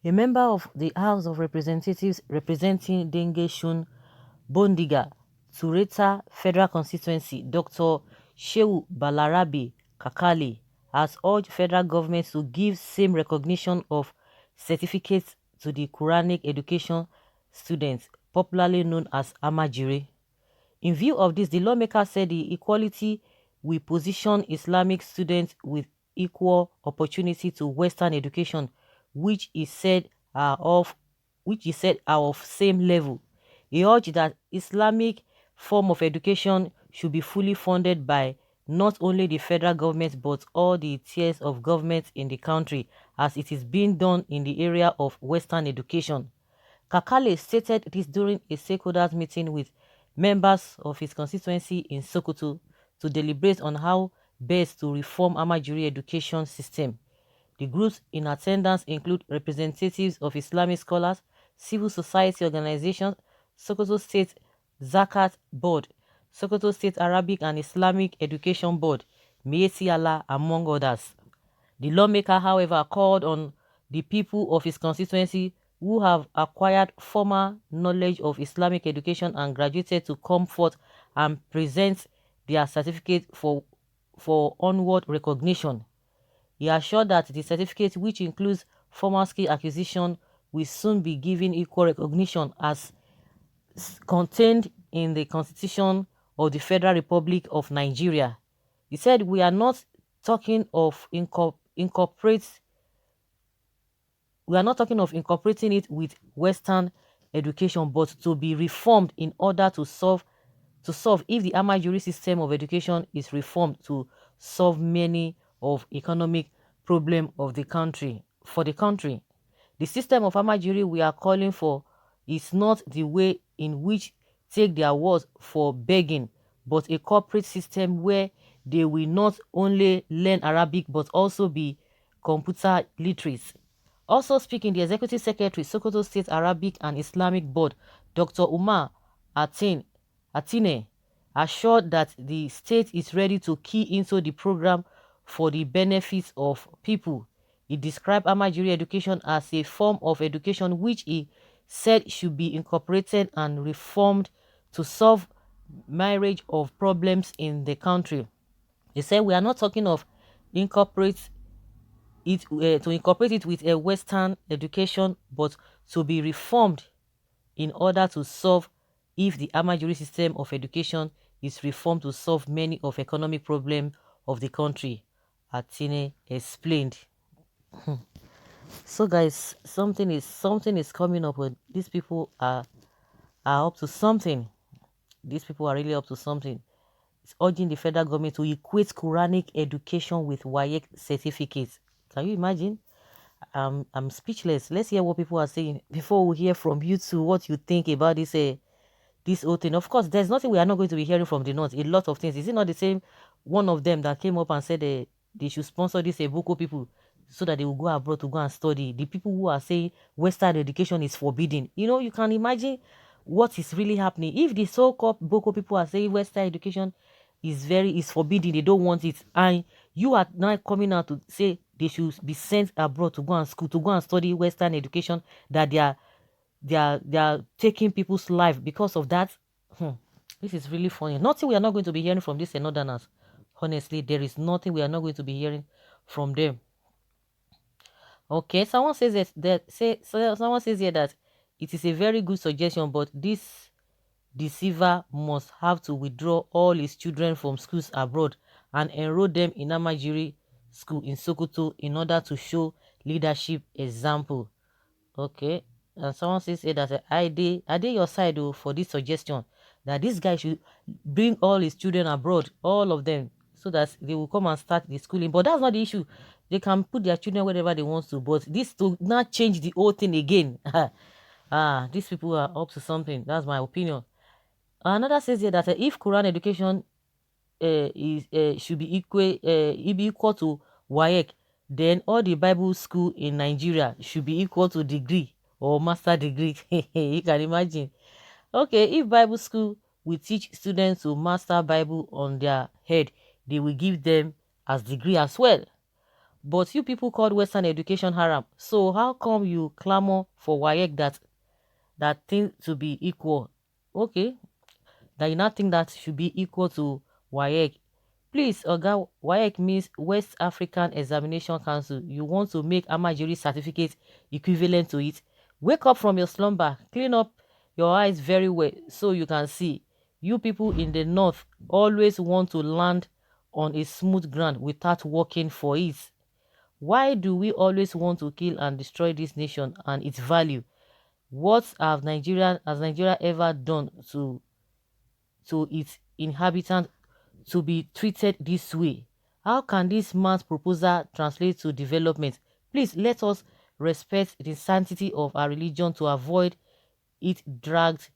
A member of the House of Representatives representing Dengeshun Bondiga, Tureta Federal Constituency, Dr. Shehu Balarabe Kakali, has urged federal government to give same recognition of certificates to the Quranic education students, popularly known as Amajiri. In view of this, the lawmaker said the equality will position Islamic students with equal opportunity to Western education, which is said are of same level. He urged that Islamic form of education should be fully funded by not only the federal government but all the tiers of government in the country, as it is being done in the area of Western education. Kakale stated this during a stakeholders meeting with members of his constituency in Sokoto to deliberate on how best to reform Amajiri education system. The groups in attendance include representatives of Islamic scholars, civil society organizations, Sokoto State Zakat Board, Sokoto State Arabic and Islamic Education Board, Mieti Allah, among others. The lawmaker, however, called on the people of his constituency who have acquired formal knowledge of Islamic education and graduated to come forth and present their certificate for onward recognition. He assured that the certificate, which includes formal skill acquisition, will soon be given equal recognition as contained in the Constitution of the Federal Republic of Nigeria. He said, "We are not talking of incorporating it with Western education, but to be reformed in order to solve if the Amajiri system of education is reformed to solve many of economic problem of the country for the country. The system of Amajiri we are calling for is not the way in which take their words for begging, but a corporate system where they will not only learn Arabic but also be computer literate." Also speaking, the Executive Secretary, Sokoto State Arabic and Islamic Board, Dr. Umar Atine, assured that the state is ready to key into the program for the benefits of people. He described Amajiri education as a form of education which he said should be incorporated and reformed to solve myriad of problems in the country. He said, "We are not talking of incorporate to incorporate it with a Western education, but to be reformed in order to solve if the Amajiri system of education is reformed to solve many of economic problems of the country," Atine explained. So guys, something is coming up with these people are up to something. These people are really up to something. It's urging the federal government to equate Quranic education with Waec certificates. Can you imagine? I'm speechless. Let's hear what people are saying before we hear from you too. What you think about this whole thing? Of course, there's nothing we are not going to be hearing from the north. A lot of things. Is it not the same? One of them that came up and said they should sponsor these Boko people so that they will go abroad to go and study. The people who are saying Western education is forbidden. You can imagine what is really happening if the so-called Boko people are saying Western education is forbidden, they don't want it, and you are now coming out to say they should be sent abroad to go and school to go and study Western education, that they are taking people's life because of that. This is really funny. Nothing we are not going to be hearing from this northerners. Honestly, there is nothing we are not going to be hearing from them. Okay, someone says someone says here that it is a very good suggestion, but this deceiver must have to withdraw all his children from schools abroad and enroll them in Amajiri school in Sokoto in order to show leadership example. Okay, and someone says here that I did your side for this suggestion, that this guy should bring all his children abroad, all of them, so that they will come and start the schooling. But that's not the issue. They can put their children wherever they want to, but this to not change the whole thing again. These people are up to something. That's my opinion. Another says here that if Quran education is should be equal to Waec, then all the Bible school in Nigeria should be equal to degree or master degree. You can imagine. Okay, if Bible school will teach students to master Bible on their head, they will give them as degree as well. But you people called Western education haram. So how come you clamor for Waec that thing to be equal? Okay, that you not think that should be equal to Waec. Please, Oga, Waec means West African Examination Council. You want to make Amajiri certificate equivalent to it? Wake up from your slumber, clean up your eyes very well so you can see. You people in the north always want to land on a smooth ground without working for it. Why do we always want to kill and destroy this nation and its value? What has Nigeria ever done to its inhabitants to be treated this way? How can this man's proposal translate to development? Please let us respect the sanctity of our religion to avoid it dragged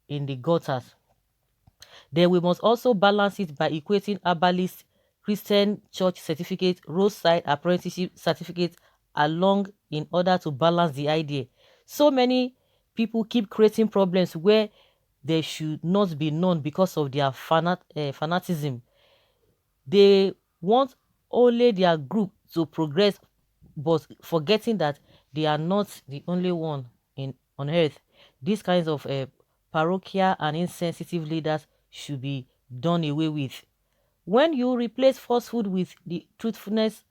in the gutters. Then we must also balance it by equating herbalist, Christian church certificate, roadside apprenticeship certificate along in order to balance the idea. So many people keep creating problems where they should not be known because of their fanatism. They want only their group to progress, but forgetting that they are not the only one on earth. These kinds of parochial and insensitive leaders should be done away with. When you replace falsehood with the truthfulness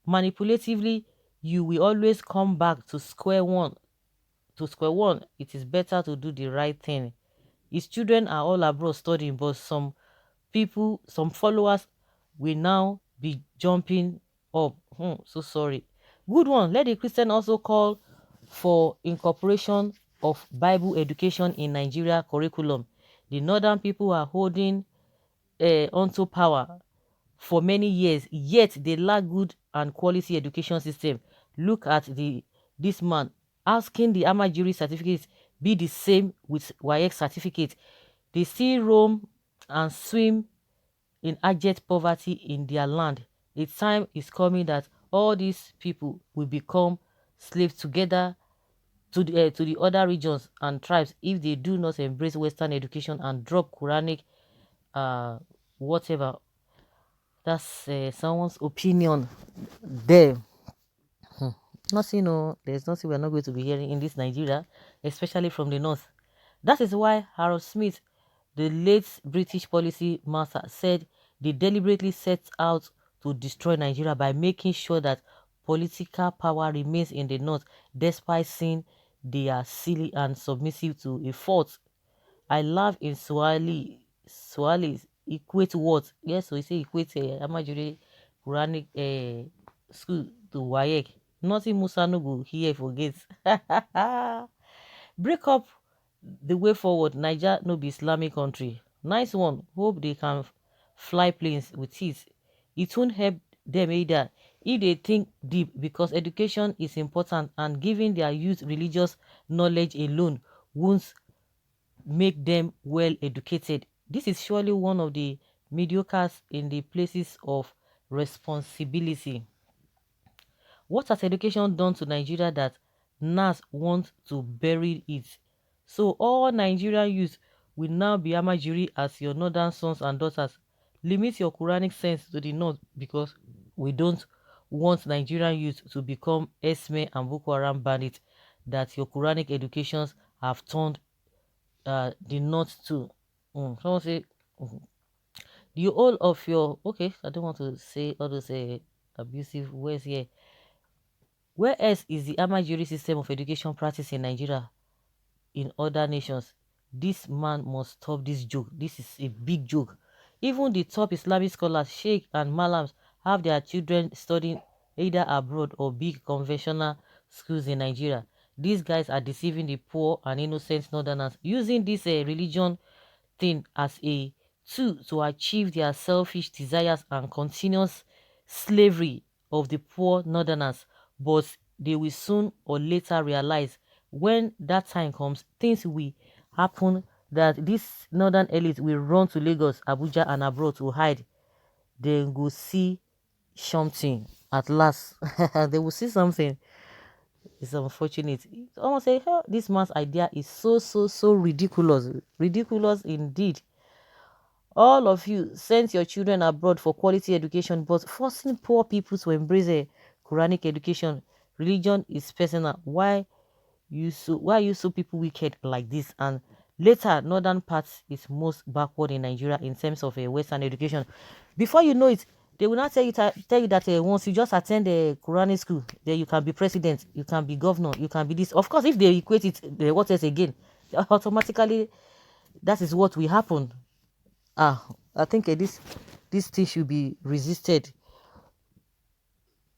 manipulatively, you will always come back to square one. To square one, it is better to do the right thing. His children are all abroad studying, but some followers will now be jumping up. So sorry. Good one. Let the Christian also call for incorporation of Bible education in Nigeria curriculum. The northern people are holding onto power for many years, yet they lack good and quality education system. Look at this man asking the Amajiri certificate be the same with Waec certificate. They still roam and swim in abject poverty in their land. A time is coming that all these people will become slaves together to the other regions and tribes if they do not embrace Western education and drop Quranic uh whatever. That's someone's opinion there. Nothing, no, there's nothing we're not going to be hearing in this Nigeria, especially from the north. That is why Harold Smith, the late British policy master, said they deliberately set out to destroy Nigeria by making sure that political power remains in the north, despite saying they are silly and submissive to a fault. I laugh in Swahili. Swahili equate what? Yes, so we say equate Amajiri Quranic school to Waec. Nothing Musa no go here forget. Break up the way forward. Niger no be Islamic country. Nice one. Hope they can fly planes with it. It won't help them either if they think deep, because education is important and giving their youth religious knowledge alone won't make them well educated. This is surely one of the mediocres in the places of responsibility. What has education done to Nigeria that NAS want to bury it? So all Nigerian youth will now be Amajiri as your northern sons and daughters. Limit your Quranic sense to the north, because we don't want Nigerian youth to become Esme and Boko Haram bandits that your Quranic educations have turned the north to. Someone say the whole of your, okay, I don't want to say all those abusive words here. Where else is the Amajiri system of education practiced in Nigeria in other nations? This man must stop this joke. This is a big joke. Even the top Islamic scholars, Sheikh and Malams, have their children studying either abroad or big conventional schools in Nigeria. These guys are deceiving the poor and innocent northerners, using this religion thing as a tool to achieve their selfish desires and continuous slavery of the poor northerners. But they will soon or later realize, when that time comes, things will happen, that this northern elite will run to Lagos, Abuja and abroad to hide. They will see something at last. They will see something. It's unfortunate. It's almost say, "Oh, this man's idea is so ridiculous. Ridiculous indeed. All of you send your children abroad for quality education, but forcing poor people to embrace Quranic education. Religion is personal. Why you so people wicked like this? And later, northern parts is most backward in Nigeria in terms of Western education. Before you know it, they will not tell you that once you just attend a Quranic school, then you can be president, you can be governor, you can be this. Of course, if they equate it, what else again? Automatically, that is what will happen. I think this thing should be resisted,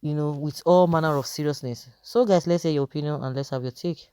with all manner of seriousness. So, guys, let's hear your opinion and let's have your take.